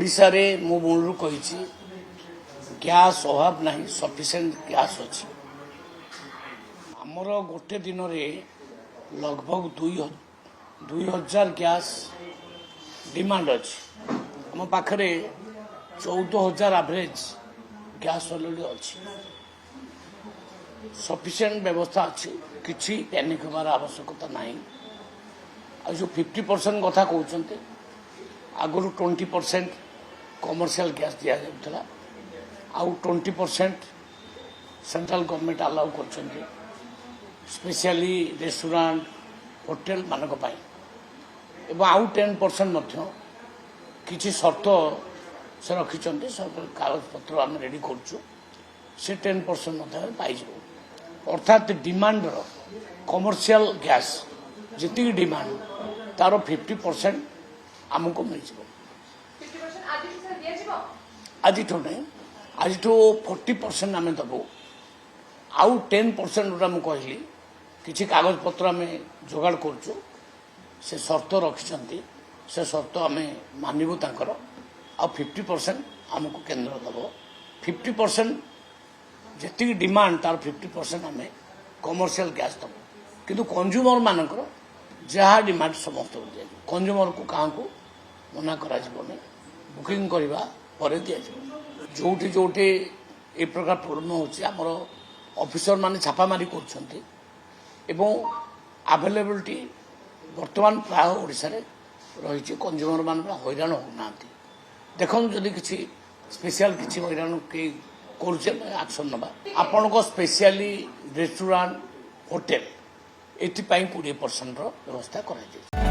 ओडिशा रे मु मूलरू कही गैस अभाव नहीं सफिशिएंट गैस अच्छी आमर गोटे दिन में लगभग 2000 गैस डिमांड अच्छी आम पाखे 14,000 एवरेज गैस अलरेडी अच्छी सफिशिएंट व्यवस्था अच्छी किसी पैनिक होबार आवश्यकता नहीं आ जो 50% कथा कहते आगुरी 20% कमर्शियल गैस दि जाऊला आउ 20% सेंट्रल गवर्नमेंट अलाउ कर स्पेशली रेस्टोरेंट होटेल मानक आउ 10% किसी शर्त से रखिंट सब कागज पत्र आम रेडी करुँ से 10% पाई अर्थात डिमांड कमर्शियल गैस जी डिमांड तार 50% आमको मिल आज नहीं आज 40% आम दबू आउ 10% जोटा मुझे कहली किसी कागज पत्र आम जोगाड़ करुँ से शर्त रखिंट से शर्त आम मानवु तांकर आ 50% आमको केंद्र दब 50% जी डिमांड तार 50% आम कमर्शियल गैस दब किंतु कंज्यूमर मानकर जहाँ डिमांड समस्त दिया कंज्यूमर को क्या मना करा बुकिंग करने पर दि जोटी जोटी ए प्रकार प्रोब्लेम होमर ऑफिसर माने छापामारी कर अवेलेबिलिटी बर्तमान प्राय ओडिशा रे रही कंज्यूमर मान हैरान होना देखो जदि किसी स्पेशल किसी हैरान कई एक्शन नवा आपण को स्पेशली रेस्टोरेंट होटेल एथपाई 20% व्यवस्था कर